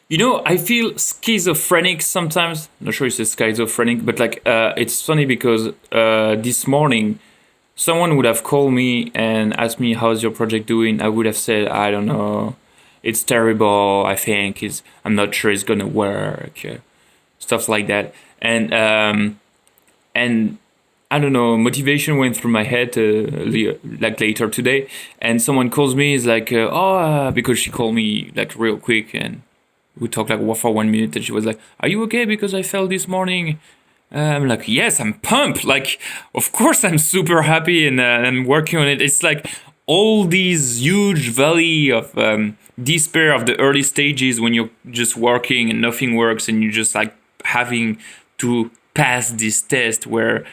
I feel schizophrenic sometimes. Not sure it's a schizophrenic, but like it's funny because this morning someone would have called me and asked me how's your project doing. I would have said I don't know, it's terrible. I think it's I'm not sure it's gonna work, stuff like that. And I don't know, motivation went through my head like later today, and someone calls me is like, because she called me like real quick and we talked like for 1 minute, and she was like, "Are you okay? Because I fell this morning." I'm like, "Yes, I'm pumped. Like, of course, I'm super happy and I'm working on it." It's like all these huge valley of despair of the early stages when you're just working and nothing works, and you're just like having to pass this test where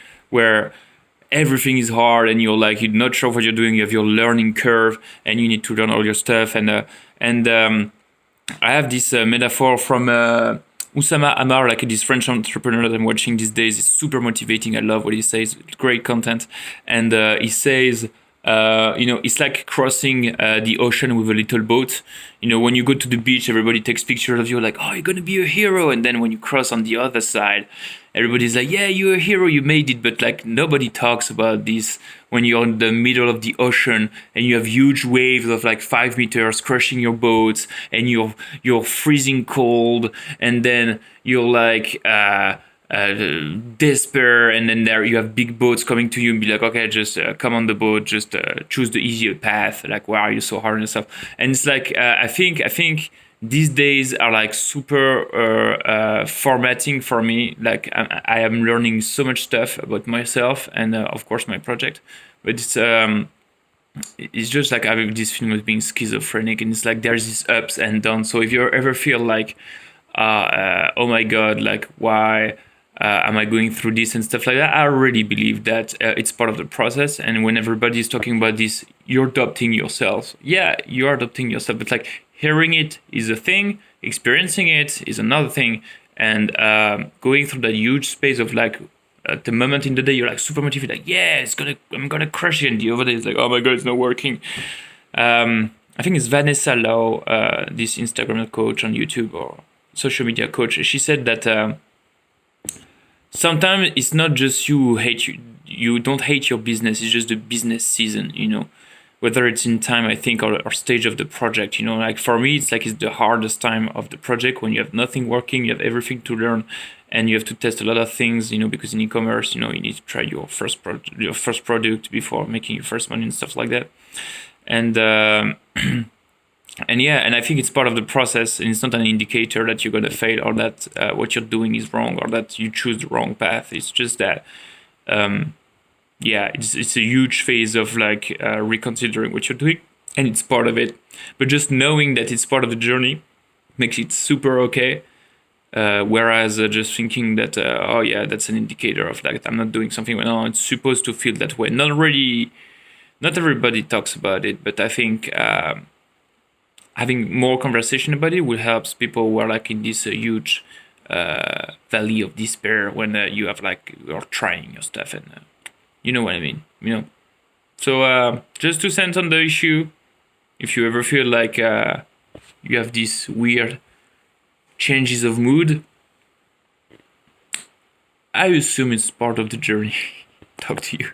everything is hard and you're not sure what you're doing. You have your learning curve and you need to learn all your stuff and I have this metaphor from Oussama Amar, like this French entrepreneur that I'm watching these days. It's super motivating. I love what he says. Great content. And he says, it's like crossing the ocean with a little boat. When you go to the beach, everybody takes pictures of you like, oh, you're going to be a hero. And then when you cross on the other side, everybody's like, yeah, you're a hero, you made it. But like nobody talks about this when you're in the middle of the ocean and you have huge waves of like 5 meters crushing your boats and you're freezing cold and then you're like despair, and then there you have big boats coming to you and be like, okay, just come on the boat, just choose the easier path. Like, why are you so hard and stuff? And it's like I think these days are like super formatting for me. Like I am learning so much stuff about myself and of course my project, but it's just like having this feeling of being schizophrenic, and it's like there's these ups and downs. So if you ever feel like, oh my god, like why am I going through this and stuff like that, I really believe that it's part of the process. And when everybody is talking about this, you're adopting yourself. Yeah, you are adopting yourself, but like hearing it is a thing, experiencing it is another thing, and going through that huge space of like at the moment in the day you're like super motivated, like yeah, I'm gonna crush it, and the other day it's like, oh my god, it's not working. I think it's Vanessa Lau, this Instagram coach on YouTube or social media coach. She said that sometimes it's not just you don't hate your business, it's just the business season. Whether it's in time, I think, or stage of the project. Like for me, it's like it's the hardest time of the project when you have nothing working, you have everything to learn, and you have to test a lot of things. Because in e-commerce, you need to try your first product before making your first money and stuff like that. And and yeah, and I think it's part of the process, and it's not an indicator that you're gonna fail or that what you're doing is wrong or that you choose the wrong path. It's just that yeah, it's a huge phase of like reconsidering what you're doing, and it's part of it. But just knowing that it's part of the journey makes it super okay. Whereas just thinking that oh yeah, that's an indicator of like I'm not doing something well. No, it's supposed to feel that way. Not everybody talks about it, but I think having more conversation about it will help people who are like in this huge valley of despair when you have like you're trying your stuff, and you know what I mean. So just 2 cents on the issue. If you ever feel like you have these weird changes of mood, I assume it's part of the journey. Talk to you.